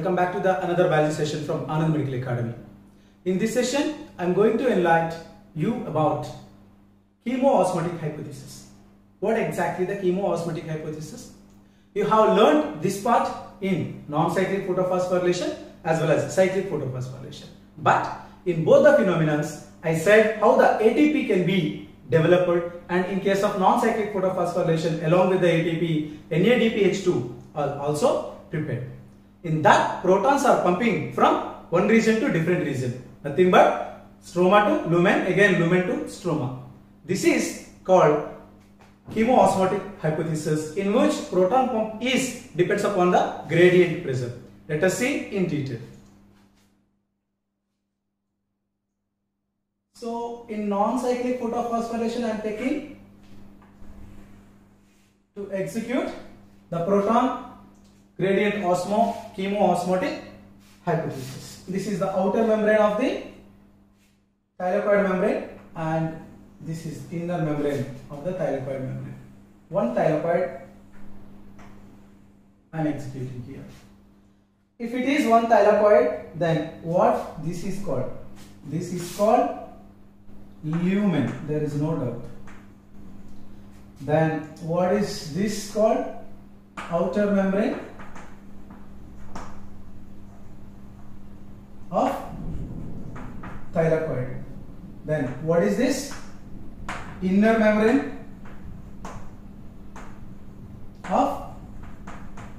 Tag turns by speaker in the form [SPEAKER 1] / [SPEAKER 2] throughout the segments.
[SPEAKER 1] welcome back to the another biology session from Anand Medical Academy. In this session, I am going to enlighten you about chemoosmotic hypothesis. What exactly the chemoosmotic hypothesis? You have learned this part in non-cyclic photophosphorylation as well as cyclic photophosphorylation. But in both the phenomena, I said how the ATP can be developed, and in case of non-cyclic photosphorylation, along with the ATP, NADPH2 are also prepared. In that, protons are pumping from one region to different region. Nothing but stroma to lumen, again lumen to stroma. This is called chemoosmotic hypothesis, in which proton pump depends upon the gradient pressure. Let us see in detail. So in non-cyclic photophosphorylation, I am taking to execute the proton gradient chemoosmotic hypothesis. This is the outer membrane of the thylakoid membrane, and this is inner membrane of the thylakoid membrane. One thylakoid I am executing here. If it is one thylakoid, then what this is called? This is called lumen. There is no doubt. Then what is this called? Outer membrane of thylakoid. Then what is this? Inner membrane of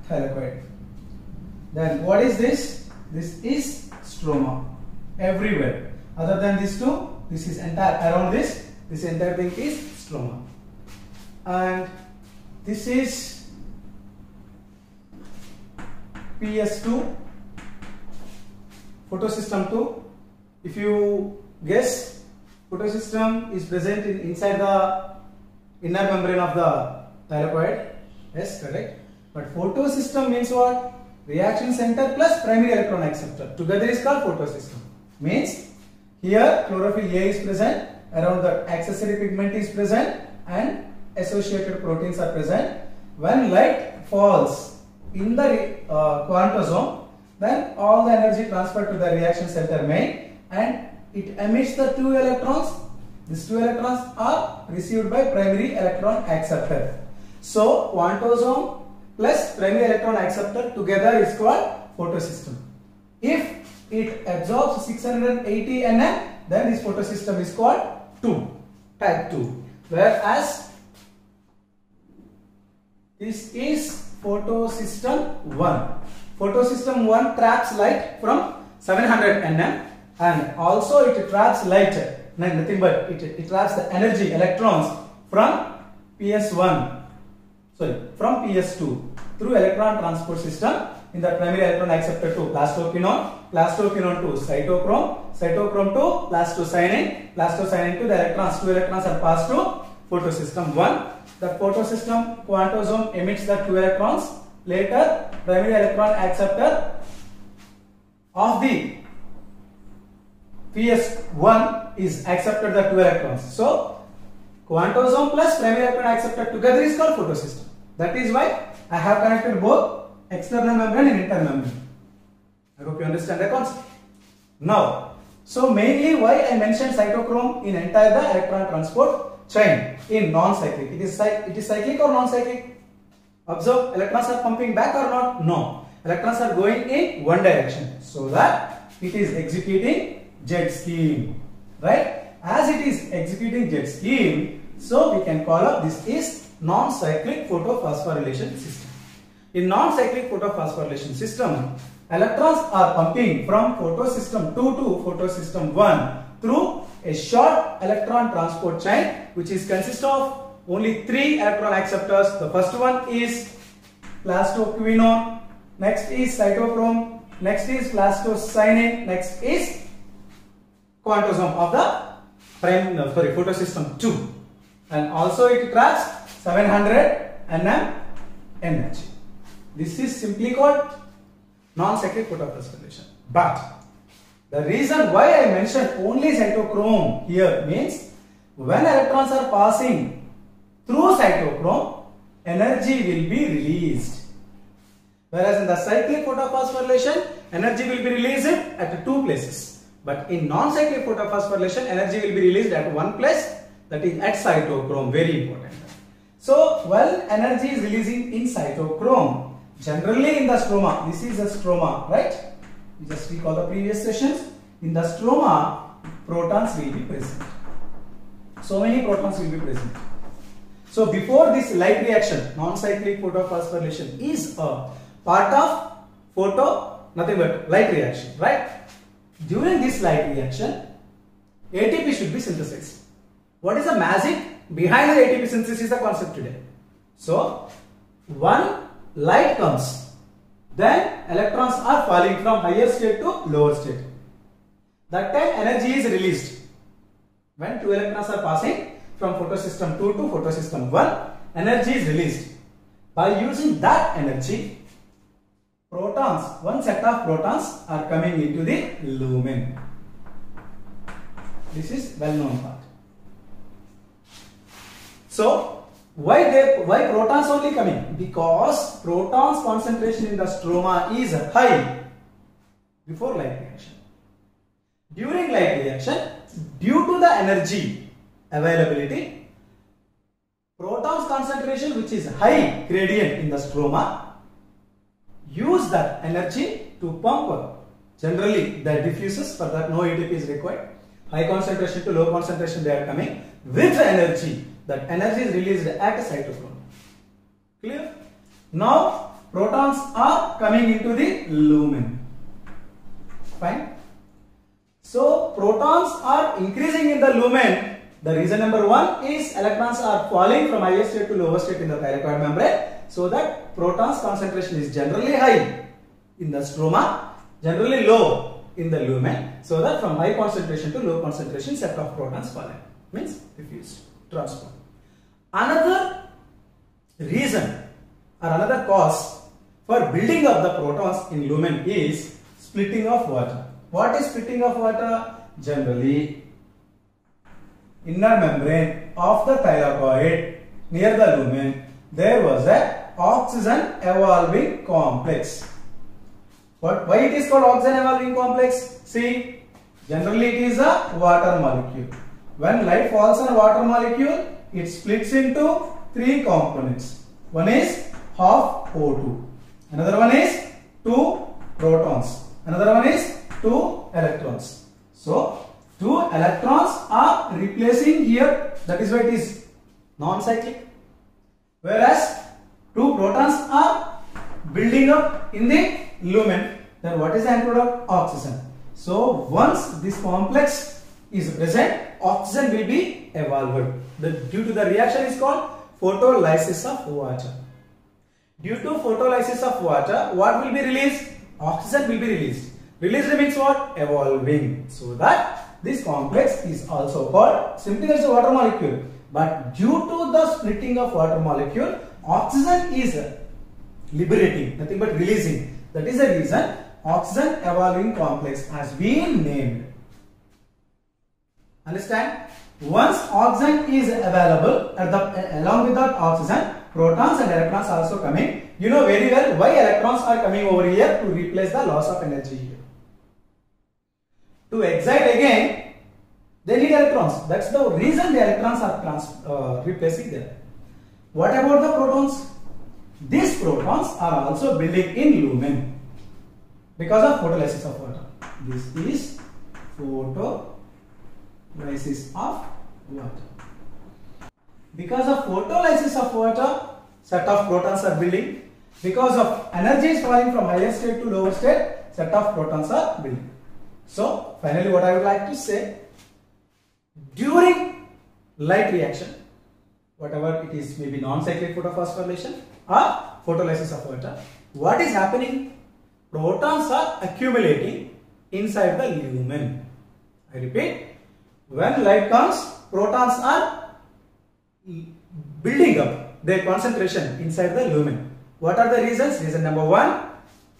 [SPEAKER 1] thylakoid. Then what is this? This is stroma. Everywhere other than these two, this is entire around this entire thing is stroma. And this is PS2, photosystem 2. If you guess, photosystem is present inside the inner membrane of the thylakoid. Yes, correct. But photosystem means what? Reaction center plus primary electron acceptor. Together is called photosystem. Means here chlorophyll A is present, around the accessory pigment is present, and associated proteins are present. When light falls in the quantosome, then all the energy transferred to the reaction center main, and it emits the two electrons. These two electrons are received by primary electron acceptor. So quantosome plus primary electron acceptor together is called photosystem. If it absorbs 680 nm, then this photosystem is called type 2. Whereas this is photosystem 1. Photosystem 1 traps light from 700 nm, and also it traps light, nothing but it traps the energy electrons from from PS2 through electron transport system in the primary electron acceptor to plastoquinone, plastoquinone to cytochrome, cytochrome to plastocyanin, plastocyanin to the electrons. Two electrons are passed to photosystem 1. The photosystem quantosome emits the two electrons. Later, primary electron acceptor of the PS1 is accepted the two electrons. So, quantosome plus primary electron acceptor together is called photosystem. That is why I have connected both external membrane and internal membrane. I hope you understand the concept. Now, so mainly why I mentioned cytochrome in entire the electron transport chain in non-cyclic. It is cyclic or non-cyclic? Observe, electrons are pumping back or not? No. Electrons are going in one direction, so that it is executing jet scheme. Right? As it is executing jet scheme, so we can call up this is non-cyclic photophosphorylation system. In non-cyclic photophosphorylation system, electrons are pumping from photosystem 2 to photosystem 1 through a short electron transport chain, which is consist of only 3 electron acceptors. The first one is plastoquinone, next is cytochrome, next is plastocyanin, next is quantosome of the photosystem 2, and also it traps 700 nm energy. This is simply called non-cyclic photophosphorylation. But the reason why I mentioned only cytochrome here means when electrons are passing through cytochrome, energy will be released. Whereas in the cyclic photophosphorylation, energy will be released at two places. But in non-cyclic photophosphorylation, energy will be released at one place, that is at cytochrome. Very important. So, while energy is releasing in cytochrome, generally in the stroma, this is a stroma, right? You just recall the previous sessions. In the stroma, protons will be present. So many protons will be present. So before this light reaction, non-cyclic photophosphorylation is a part of nothing but light reaction, right? During this light reaction, ATP should be synthesized. What is the magic behind the ATP synthesis is the concept today. So, one light comes, then electrons are falling from higher state to lower state. That time energy is released. When two electrons are passing from photosystem 2 to photosystem 1, energy is released. By using that energy, protons, one set of protons are coming into the lumen. This is well known part. So, why protons only coming? Because protons concentration in the stroma is high before light reaction. During light reaction, due to the energy availability, protons concentration which is high gradient in the stroma, use that energy to pump up. Generally, the diffusers, for that no ATP is required. High concentration to low concentration they are coming with energy. That energy is released at a cytochrome. Clear? Now, protons are coming into the lumen. Fine. So, protons are increasing in the lumen. The reason number one is electrons are falling from higher state to lower state in the thylakoid membrane. So that protons concentration is generally high in the stroma, generally low in the lumen. So that from high concentration to low concentration set of protons fallen. Means diffused, transformed. Another reason or another cause for building up the protons in lumen is splitting of water. What is splitting of water? Generally, inner membrane of the thylakoid near the lumen, there was a oxygen evolving complex. Why it is called oxygen evolving complex? See, generally it is a water molecule. When light falls on water molecule, it splits into three components. One is half O2. Another one is 2 protons. Another one is 2 electrons. So, 2 electrons are replacing here. That is why it is non-cyclic. Whereas 2 protons are building up in the lumen. Then what is the end product? Oxygen. So, once this complex is present, oxygen will be evolved. Due to the reaction is called photolysis of water. Due to photolysis of water, what will be released? Oxygen will be released. Released means what? Evolving. So that this complex is also called, simply there is a water molecule. But due to the splitting of water molecule, oxygen is liberating, nothing but releasing. That is the reason oxygen evolving complex has been named. Understand? Once oxygen is available, along with that oxygen, protons and electrons are also coming. You know very well why electrons are coming over here to replace the loss of energy here. To excite again, they need electrons. That's the reason the electrons are replacing there. What about the protons? These protons are also building in lumen because of photolysis of water. This is photolysis of water. Because of photolysis of water, set of protons are building. Because of energy is falling from higher state to lower state, set of protons are building. So, finally what I would like to say, during light reaction, whatever it is, maybe non-cyclic photophosphorylation or photolysis of water, what is happening? Protons are accumulating inside the lumen. I repeat, when light comes, protons are building up their concentration inside the lumen. What are the reasons? Reason number one,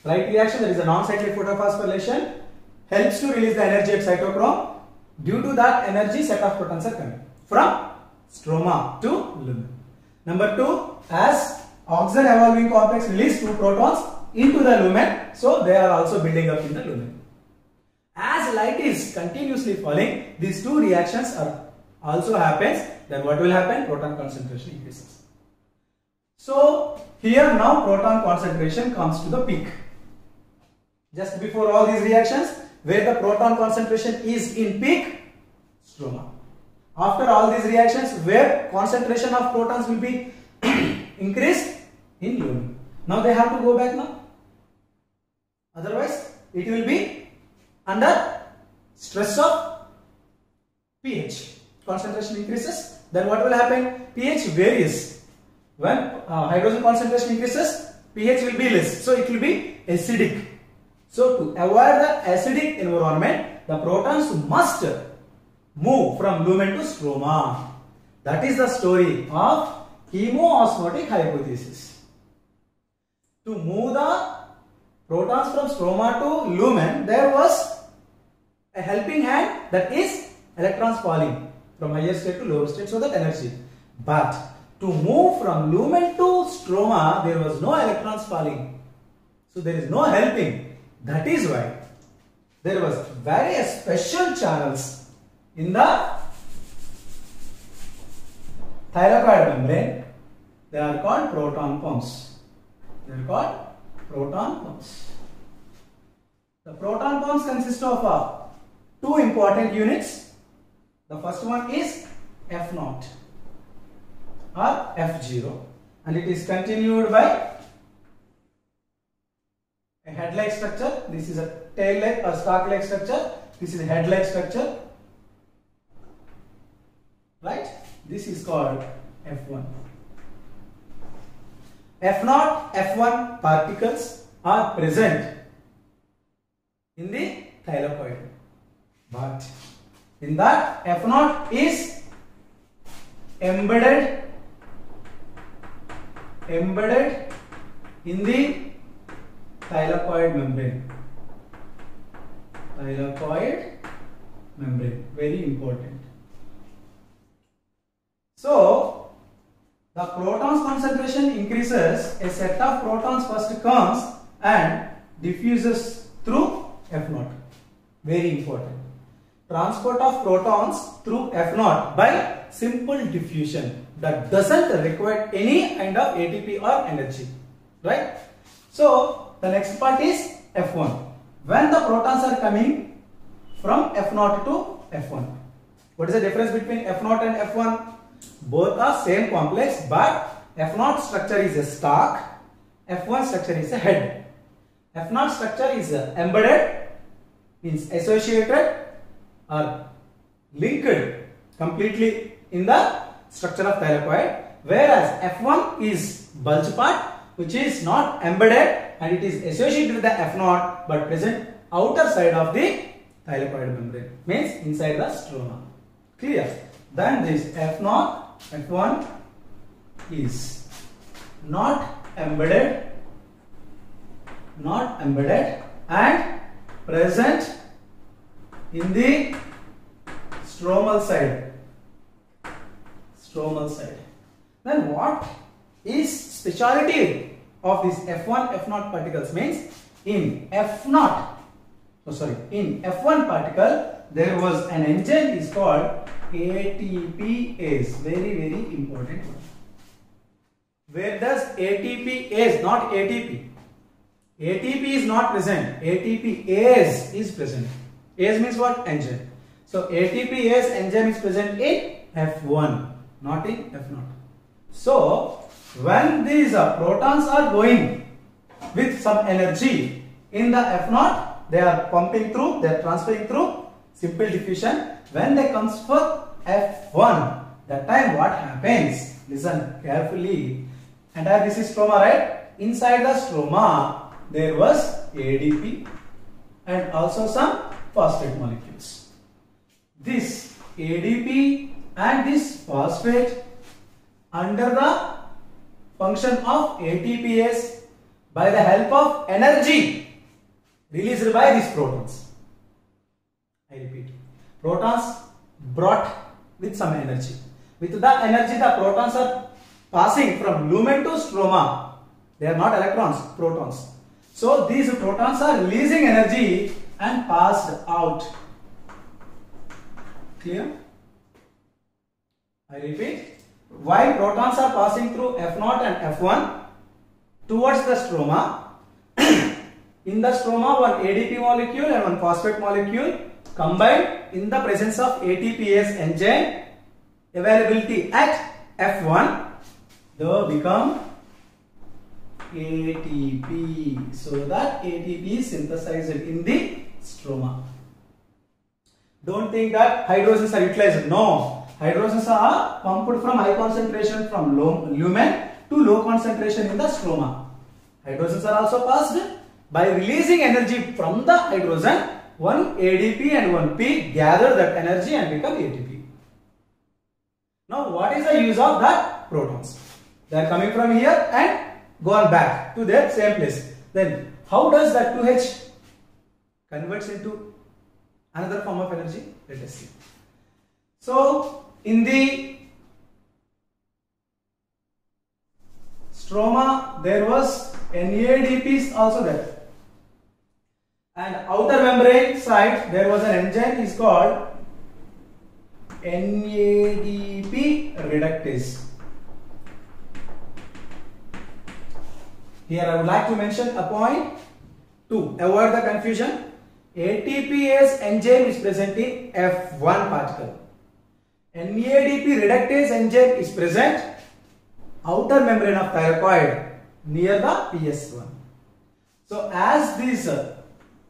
[SPEAKER 1] light reaction, there is a non-cyclic photophosphorylation, helps to release the energy at cytochrome. Due to that energy, set of protons are coming from stroma to lumen. Number two, as oxygen evolving complex release 2 protons, into the lumen, so they are also building up in the lumen. As light is continuously falling, these two reactions are also happens. Then what will happen? Proton concentration increases. So here now proton concentration comes to the peak. Just before all these reactions, where the proton concentration is in peak, stroma. After all these reactions, where concentration of protons will be increased, in lumen. Now they have to go back now. Otherwise, it will be under stress of pH. Concentration increases, then what will happen? pH varies. When hydrogen concentration increases, pH will be less, so it will be acidic. So to avoid the acidic environment, the protons must move from lumen to stroma. That is the story of chemoosmotic hypothesis. To move the protons from stroma to lumen, there was a helping hand, that is electrons falling from higher state to lower state, so that energy. But to move from lumen to stroma, there was no electrons falling. So there is no helping. That is why there was various special channels in the thylakoid membrane. They are called proton pumps. They are called proton pumps. The proton pumps consist of two important units. The first one is F0 or F0, and it is continued by a head-like structure. This is a tail-like or stalk-like structure. This is a head-like structure. Right? This is called F1. F0, F1 particles are present in the thylakoid. But in that, F0 is embedded in the thylakoid membrane. Thylakoid membrane, very important. So the protons concentration increases, a set of protons first comes and diffuses through F0. Very important. Transport of protons through F0 by simple diffusion, that doesn't require any kind of ATP or energy, right? So the next part is F1. When the protons are coming from F0 to F1, what is the difference between F0 and F1? Both are same complex, but F0 structure is a stalk, F1 structure is a head. F0 structure is embedded, means associated or linked completely in the structure of thylakoid, whereas F1 is bulge part, which is not embedded and it is associated with the F0 but present outer side of the thylakoid membrane, means inside the stroma. Clear? Then this F0, F1 is not embedded and present in the stromal side. Then what is speciality of this F1, F0 particles? Means in F1 particle there was an enzyme is called ATPase. Very, very important one. Where does ATPase, not ATP? ATP is not present. ATPase is present. Ase means what? Enzyme. So ATPase enzyme is present in F1, not in F0. So when these protons are going with some energy in the F0, they are pumping through, they are transferring through simple diffusion. When they comes for F1, that time what happens? Listen carefully. And this is stroma, right? Inside the stroma there was ADP and also some phosphate molecules. This ADP and this phosphate, under the function of ATPase, by the help of energy released by these protons. I repeat, protons brought with some energy. With the energy, the protons are passing from lumen to stroma. They are not electrons, protons. So these protons are releasing energy and passed out. Clear? I repeat. While protons are passing through F0 and F1 towards the stroma, in the stroma one ADP molecule and one phosphate molecule combined in the presence of ATPase enzyme availability at F1, they become ATP. So that ATP is synthesized in the stroma. Don't think that hydrogens are utilized. No. Hydrogens are pumped from high concentration from lumen to low concentration in the stroma. Hydrogens are also passed by releasing energy from the hydrogen. One ADP and one P gather that energy and become ATP. Now what is the use of that protons? They are coming from here and gone back to their same place. Then how does that 2H converts into another form of energy? Let us see. So in the stroma there was NADPs also there, and outer membrane side there was an enzyme is called NADP reductase. Here I would like to mention a point to avoid the confusion. ATPase enzyme is present in F1 particle. NADP reductase enzyme is present outer membrane of thylakoid near the PS1. So as these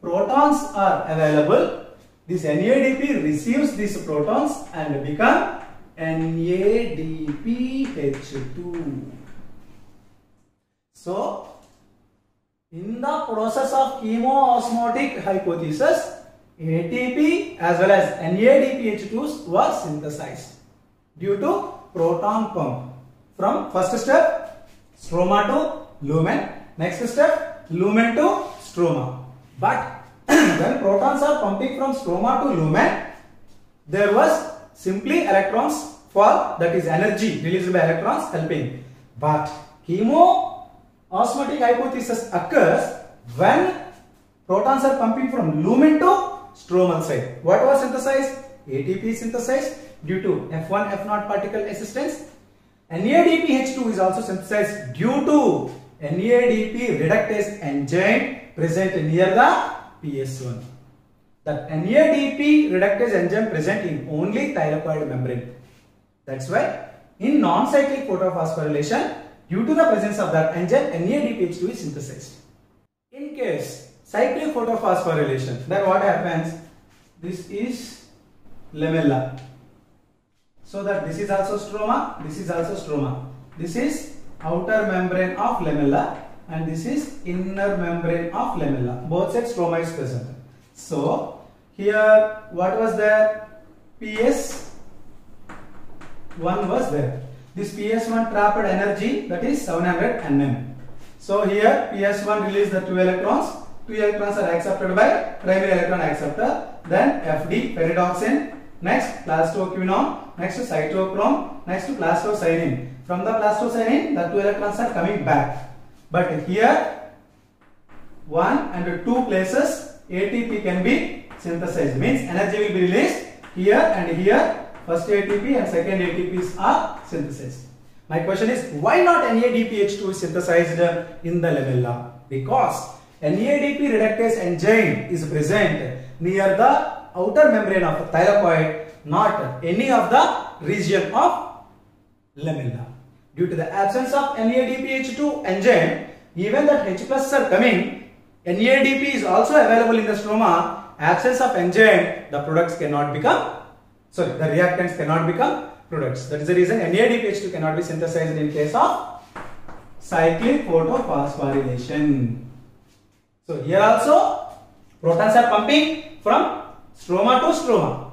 [SPEAKER 1] protons are available, this NADP receives these protons and become NADPH2. So in the process of chemoosmotic hypothesis, ATP as well as NADPH2s were synthesized due to proton pump from first step stroma to lumen, next step lumen to stroma. But when protons are pumping from stroma to lumen, there was simply electrons for, that is energy released by electrons helping. But chemoosmotic hypothesis occurs when protons are pumping from lumen to stromal side. What was synthesized? ATP is synthesized due to F1 F0 particle assistance. NADPH2 is also synthesized due to NADP reductase enzyme present near the PS1. That NADP reductase enzyme present in only thylakoid membrane. That's why in non-cyclic photophosphorylation, due to the presence of that enzyme, NADPH2 is synthesized. In case cyclic photophosphorylation, then what happens? This is lamella. So that this is also stroma, this is also stroma. This is outer membrane of lamella and this is inner membrane of lamella. Both sides stroma is present. So here what was there? PS1 was there. This PS1 trapped energy, that is 700 Nm. So here PS1 released the 2 electrons. 2 electrons are accepted by primary electron acceptor. Then FD, pyridoxine. Next plastoquinone. Next cytochrome. Next plastocyanin. From the plastocyanin, the 2 electrons are coming back. But here 1 and 2 places ATP can be synthesized. Means energy will be released here and here. First ATP and second ATPs are synthesized. My question is, why not NADPH2 is synthesized in the lamella? Because NADP reductase enzyme is present near the outer membrane of thylakoid, not any of the region of lamella. Due to the absence of NADPH2 enzyme, even that H plus are coming, NADP is also available in the stroma. Absence of enzyme, the products cannot become, the reactants cannot become products. That is the reason NADPH2 cannot be synthesized in case of cyclic photophosphorylation. So here also protons are pumping from stroma to stroma,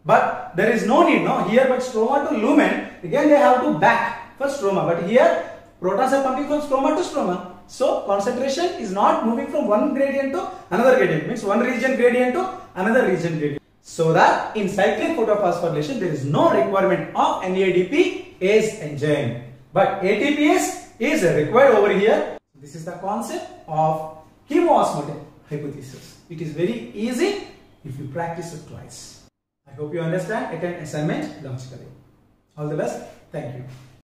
[SPEAKER 1] but there is no need, here but stroma to lumen, again they have to back for stroma, but here protons are pumping from stroma to stroma. So concentration is not moving from one gradient to another gradient, means one region gradient to another region gradient. So that in cyclic photophosphorylation there is no requirement of NADPase enzyme, but ATPase is required over here. This is the concept of chemoosmotic hypothesis. It is very easy if you practice it twice. I hope you understand. Attend assignment logically. All the best. Thank you.